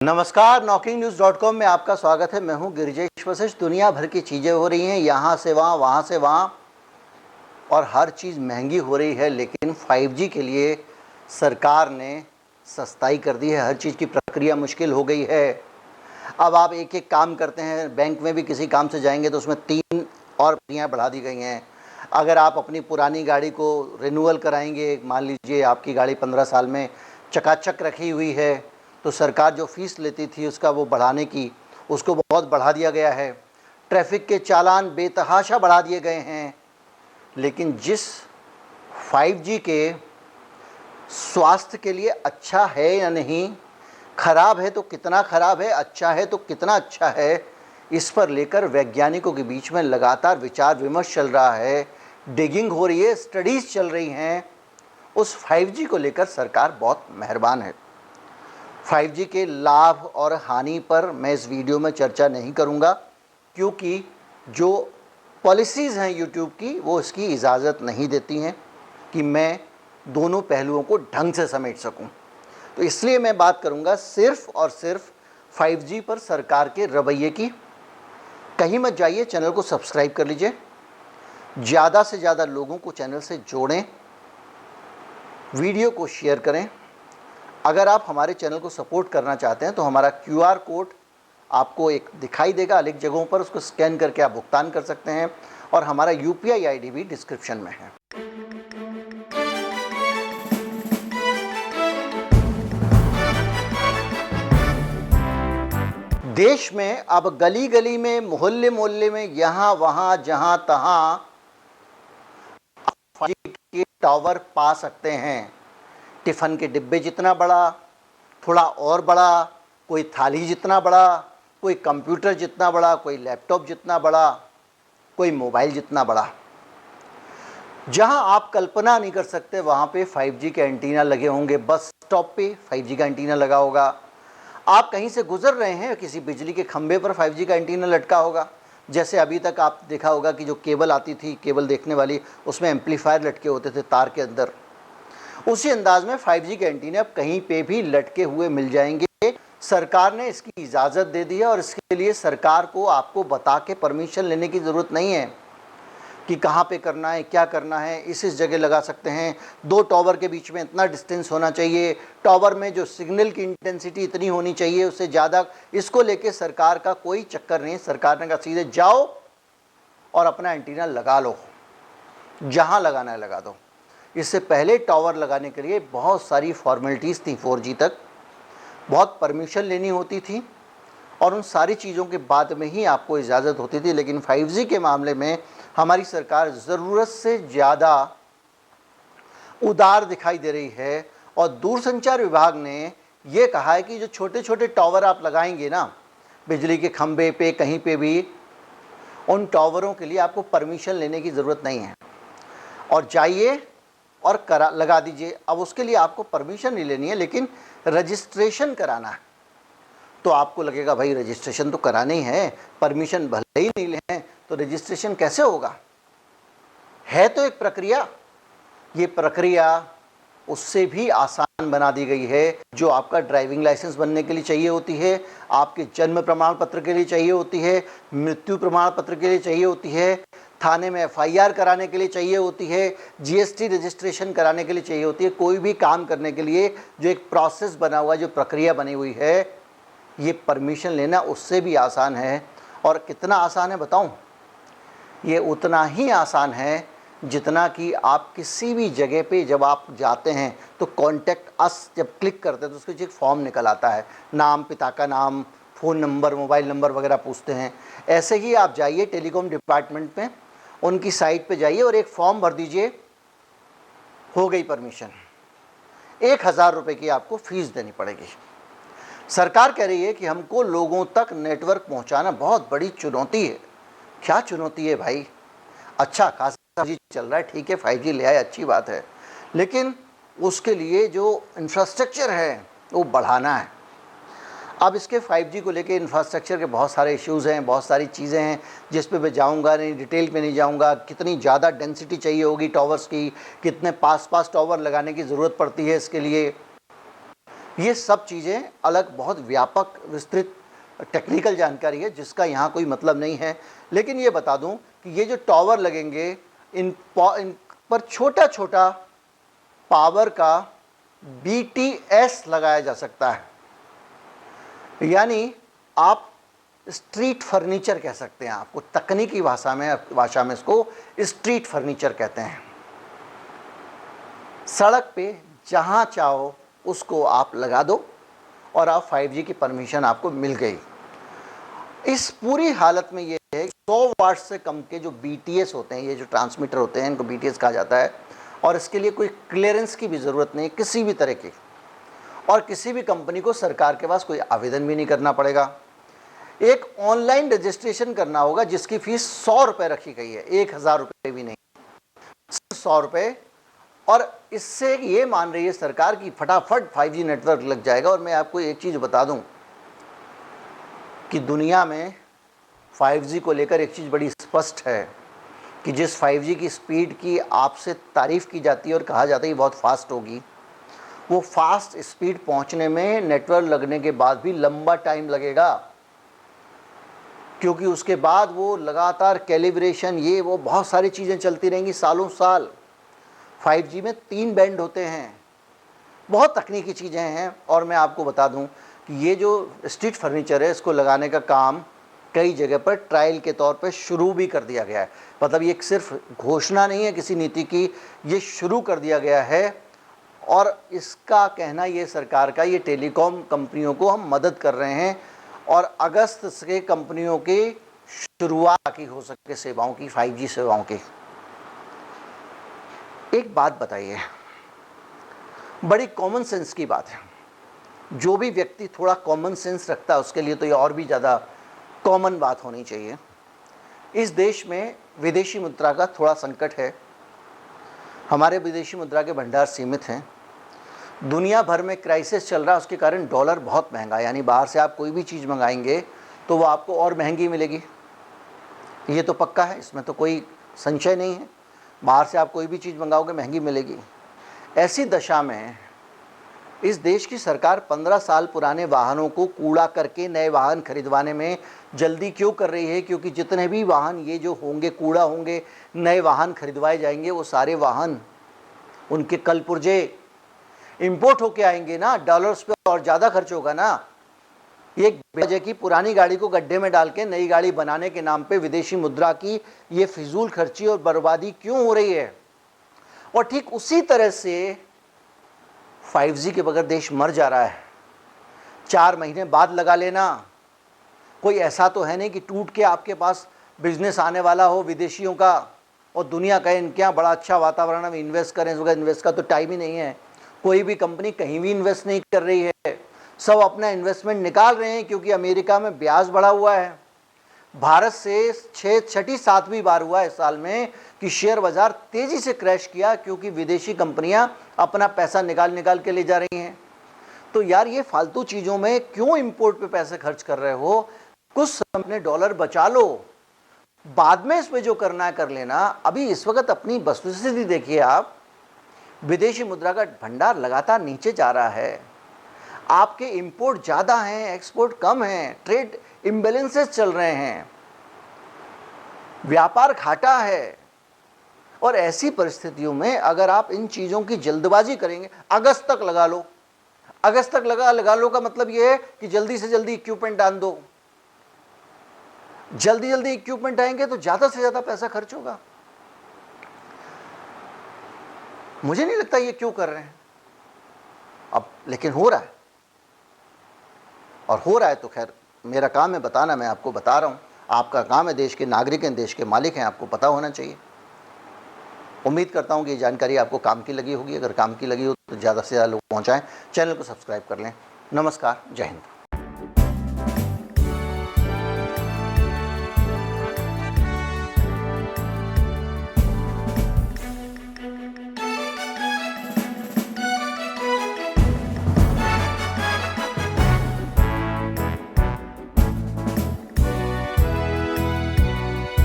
नमस्कार, knocking-news.com में आपका स्वागत है। मैं हूं गिरिजेश वशिष्ठ। दुनिया भर की चीज़ें हो रही हैं, यहाँ से वहाँ से वहाँ, और हर चीज़ महंगी हो रही है। लेकिन 5G के लिए सरकार ने सस्ताई कर दी है, हर चीज़ की प्रक्रिया मुश्किल हो गई है। अब आप एक एक काम करते हैं, बैंक में भी किसी काम से जाएंगे तो उसमें 3 और प्रक्रियाएँ बढ़ा दी गई हैं। अगर आप अपनी पुरानी गाड़ी को रिन्यूअल कराएंगे, मान लीजिए आपकी गाड़ी 15 साल में चकाचक रखी हुई है, तो सरकार जो फ़ीस लेती थी उसका वो बढ़ाने की, उसको बहुत बढ़ा दिया गया है। ट्रैफिक के चालान बेतहाशा बढ़ा दिए गए हैं। लेकिन जिस 5G के स्वास्थ्य के लिए अच्छा है या नहीं, खराब है तो कितना खराब है, अच्छा है तो कितना अच्छा है, इस पर लेकर वैज्ञानिकों के बीच में लगातार विचार विमर्श चल रहा है, डिगिंग हो रही है, स्टडीज़ चल रही हैं। उस 5G को लेकर सरकार बहुत मेहरबान है। 5G के लाभ और हानि पर मैं इस वीडियो में चर्चा नहीं करूंगा, क्योंकि जो पॉलिसीज़ हैं यूट्यूब की वो इसकी इजाज़त नहीं देती हैं कि मैं दोनों पहलुओं को ढंग से समेट सकूं। तो इसलिए मैं बात करूंगा सिर्फ़ और सिर्फ 5G पर सरकार के रवैये की। कहीं मत जाइए, चैनल को सब्सक्राइब कर लीजिए, ज़्यादा से ज़्यादा लोगों को चैनल से जोड़ें, वीडियो को शेयर करें। अगर आप हमारे चैनल को सपोर्ट करना चाहते हैं तो हमारा QR कोड आपको एक दिखाई देगा अलग जगहों पर, उसको स्कैन करके आप भुगतान कर सकते हैं, और हमारा UPI ID भी डिस्क्रिप्शन में है। देश में अब गली गली में, मोहल्ले मोहल्ले में, यहाँ वहाँ जहाँ तहाँ 5G के टावर पा सकते हैं। टिफ़न के डिब्बे जितना बड़ा, थोड़ा और बड़ा, कोई थाली जितना बड़ा, कोई कंप्यूटर जितना बड़ा, कोई लैपटॉप जितना बड़ा, कोई मोबाइल जितना बड़ा। जहां आप कल्पना नहीं कर सकते वहां पे 5G के एंटीना लगे होंगे। बस स्टॉप पे 5G का एंटीना लगा होगा। आप कहीं से गुजर रहे हैं, किसी बिजली के खंभे पर 5G का एंटीना लटका होगा। जैसे अभी तक आप देखा होगा कि जो केबल आती थी, केबल देखने वाली, उसमें एम्पलीफायर लटके होते थे तार के अंदर। उसी अंदाज में 5G के एंटीने अब कहीं पे भी लटके हुए मिल जाएंगे। सरकार ने इसकी इजाज़त दे दी है, और इसके लिए सरकार को आपको बता के परमिशन लेने की ज़रूरत नहीं है कि कहाँ पे करना है, क्या करना है। इस जगह लगा सकते हैं, 2 टावर के बीच में इतना डिस्टेंस होना चाहिए, टावर में जो सिग्नल की इंटेंसिटी इतनी होनी चाहिए, उससे ज़्यादा। इसको लेके सरकार का कोई चक्कर नहीं। सरकार ने कहा सीधे जाओ और अपना एंटीना लगा लो, जहाँ लगाना है लगा दो। इससे पहले टावर लगाने के लिए बहुत सारी फॉर्मेलिटीज़ थी। 4G तक बहुत परमिशन लेनी होती थी, और उन सारी चीज़ों के बाद में ही आपको इजाज़त होती थी। लेकिन 5G के मामले में हमारी सरकार ज़रूरत से ज़्यादा उदार दिखाई दे रही है, और दूरसंचार विभाग ने ये कहा है कि जो छोटे छोटे टावर आप लगाएंगे ना, बिजली के खंभे पे कहीं पे भी, उन टावरों के लिए आपको परमिशन लेने की ज़रूरत नहीं है, और जाइए और लगा दीजिए। अब उसके लिए आपको परमिशन नहीं लेनी है, लेकिन रजिस्ट्रेशन कराना है। तो आपको लगेगा भाई रजिस्ट्रेशन तो कराना ही है, परमिशन भले ही नहीं लें तो रजिस्ट्रेशन कैसे होगा। है तो एक प्रक्रिया, ये प्रक्रिया उससे भी आसान बना दी गई है। जो आपका ड्राइविंग लाइसेंस बनने के लिए चाहिए होती है, आपके जन्म प्रमाण पत्र के लिए चाहिए होती है, मृत्यु प्रमाण पत्र के लिए चाहिए होती है, थाने में FIR कराने के लिए चाहिए होती है, GST रजिस्ट्रेशन कराने के लिए चाहिए होती है। कोई भी काम करने के लिए जो एक प्रोसेस बना हुआ है, जो प्रक्रिया बनी हुई है, ये परमिशन लेना उससे भी आसान है। और कितना आसान है बताऊं? ये उतना ही आसान है जितना कि आप किसी भी जगह पे जब आप जाते हैं तो कॉन्टैक्ट अस जब क्लिक करते हैं तो उसके एक फॉर्म निकल आता है, नाम, पिता का नाम, फ़ोन नंबर, मोबाइल नंबर वगैरह पूछते हैं। ऐसे ही आप जाइए टेलीकॉम डिपार्टमेंट में, उनकी साइट पे जाइए और एक फॉर्म भर दीजिए, हो गई परमिशन। 1000 रुपये की आपको फ़ीस देनी पड़ेगी। सरकार कह रही है कि हमको लोगों तक नेटवर्क पहुंचाना बहुत बड़ी चुनौती है। क्या चुनौती है भाई? अच्छा खासा 5G चल रहा है, ठीक है, 5G ले आए, अच्छी बात है, लेकिन उसके लिए जो इंफ्रास्ट्रक्चर है वो बढ़ाना है। अब इसके 5G को लेके इंफ्रास्ट्रक्चर के बहुत सारे इश्यूज़ हैं, बहुत सारी चीज़ें हैं जिस पे मैं जाऊंगा नहीं, डिटेल में नहीं जाऊंगा। कितनी ज़्यादा डेंसिटी चाहिए होगी टावर्स की, कितने पास टावर लगाने की ज़रूरत पड़ती है इसके लिए, ये सब चीज़ें अलग बहुत व्यापक विस्तृत टेक्निकल जानकारी है जिसका यहाँ कोई मतलब नहीं है। लेकिन ये बता दूँ कि ये जो टावर लगेंगे इन पर छोटा छोटा पावर का BTS लगाया जा सकता है, यानी आप स्ट्रीट फर्नीचर कह सकते हैं। आपको तकनीकी भाषा में इसको स्ट्रीट फर्नीचर कहते हैं। सड़क पे जहाँ चाहो उसको आप लगा दो और आप 5G की परमिशन आपको मिल गई। इस पूरी हालत में ये है 100 वाट से कम के जो BTS होते हैं, ये जो ट्रांसमीटर होते हैं, इनको BTS कहा जाता है, और इसके लिए कोई क्लियरेंस की भी ज़रूरत नहीं किसी भी तरह की, और किसी भी कंपनी को सरकार के पास कोई आवेदन भी नहीं करना पड़ेगा। एक ऑनलाइन रजिस्ट्रेशन करना होगा जिसकी फीस 100 रुपये रखी गई है, 1000 रुपये भी नहीं, 100 रुपये। और इससे ये मान रही है सरकार की फटाफट 5G नेटवर्क लग जाएगा। और मैं आपको एक चीज़ बता दूं कि दुनिया में 5G को लेकर एक चीज़ बड़ी स्पष्ट है कि जिस 5G की स्पीड की आपसे तारीफ़ की जाती है और कहा जाता है कि बहुत फास्ट होगी, वो फास्ट स्पीड पहुंचने में नेटवर्क लगने के बाद भी लंबा टाइम लगेगा, क्योंकि उसके बाद वो लगातार कैलिब्रेशन, ये वो बहुत सारी चीज़ें चलती रहेंगी सालों साल। 5G में 3 बैंड होते हैं, बहुत तकनीकी चीज़ें हैं। और मैं आपको बता दूं कि ये जो स्ट्रीट फर्नीचर है, इसको लगाने का काम कई जगह पर ट्रायल के तौर पे शुरू भी कर दिया गया है। मतलब ये सिर्फ घोषणा नहीं है किसी नीति की, ये शुरू कर दिया गया है। और इसका कहना ये सरकार का, ये टेलीकॉम कंपनियों को हम मदद कर रहे हैं और अगस्त से कंपनियों की शुरुआत की हो सके सेवाओं की, 5G सेवाओं की। एक बात बताइए, बड़ी कॉमन सेंस की बात है, जो भी व्यक्ति थोड़ा कॉमन सेंस रखता है उसके लिए तो ये और भी ज़्यादा कॉमन बात होनी चाहिए। इस देश में विदेशी मुद्रा का थोड़ा संकट है, हमारे विदेशी मुद्रा के भंडार सीमित हैं, दुनिया भर में क्राइसिस चल रहा है, उसके कारण डॉलर बहुत महंगा है। यानी बाहर से आप कोई भी चीज़ मंगाएंगे तो वो आपको और महंगी मिलेगी, ये तो पक्का है, इसमें तो कोई संशय नहीं है। बाहर से आप कोई भी चीज़ मंगाओगे महंगी मिलेगी। ऐसी दशा में इस देश की सरकार 15 साल पुराने वाहनों को कूड़ा करके नए वाहन खरीदवाने में जल्दी क्यों कर रही है? क्योंकि जितने भी वाहन ये जो होंगे, कूड़ा होंगे, नए वाहन खरीदवाए जाएंगे, वो सारे वाहन, उनके कल पुर्जे इंपोर्ट होके आएंगे ना, डॉलर्स पे और ज़्यादा खर्च होगा ना। एक वजह की पुरानी गाड़ी को गड्ढे में डाल के नई गाड़ी बनाने के नाम पे विदेशी मुद्रा की ये फिजूल खर्ची और बर्बादी क्यों हो रही है? और ठीक उसी तरह से 5G के बगैर देश मर जा रहा है। 4 महीने बाद लगा लेना, कोई ऐसा तो है नहीं कि टूट के आपके पास बिजनेस आने वाला हो विदेशियों का और दुनिया कहे इनके यहाँ बड़ा अच्छा वातावरण में इन्वेस्ट करें। इस वक्त इन्वेस्ट का तो टाइम ही नहीं है, कोई भी कंपनी कहीं भी इन्वेस्ट नहीं कर रही है, सब अपना इन्वेस्टमेंट निकाल रहे हैं क्योंकि अमेरिका में ब्याज बढ़ा हुआ है। भारत से 6ठी 7वीं बार हुआ इस साल में कि शेयर बाजार तेजी से क्रैश किया क्योंकि विदेशी कंपनियां अपना पैसा निकाल के ले जा रही हैं। तो यार ये फालतू चीज़ों में क्यों इंपोर्ट पे पैसे खर्च कर रहे हो? कुछ समय अपने डॉलर बचा लो, बाद में इसमें जो करना है कर लेना। अभी इस वक्त अपनी वस्तुस्थिति देखिए आप, विदेशी मुद्रा का भंडार लगातार नीचे जा रहा है, आपके इंपोर्ट ज़्यादा हैं, एक्सपोर्ट कम हैं, ट्रेड इम्बैलेंसेस चल रहे हैं, व्यापार घाटा है। और ऐसी परिस्थितियों में अगर आप इन चीज़ों की जल्दबाजी करेंगे, अगस्त तक लगा लो, अगस्त तक लगा लो का मतलब ये है कि जल्दी से जल्दी इक्विपमेंट आन दो। जल्दी इक्विपमेंट आएंगे तो ज़्यादा से ज़्यादा पैसा खर्च होगा। मुझे नहीं लगता ये क्यों कर रहे हैं अब, लेकिन हो रहा है। और हो रहा है तो खैर मेरा काम है बताना, मैं आपको बता रहा हूँ। आपका काम है, देश के नागरिक हैं, देश के मालिक हैं, आपको पता होना चाहिए। उम्मीद करता हूँ कि ये जानकारी आपको काम की लगी होगी। अगर काम की लगी हो तो ज़्यादा से ज़्यादा लोग पहुँचाएँ, चैनल को सब्सक्राइब कर लें। नमस्कार, जय हिंद।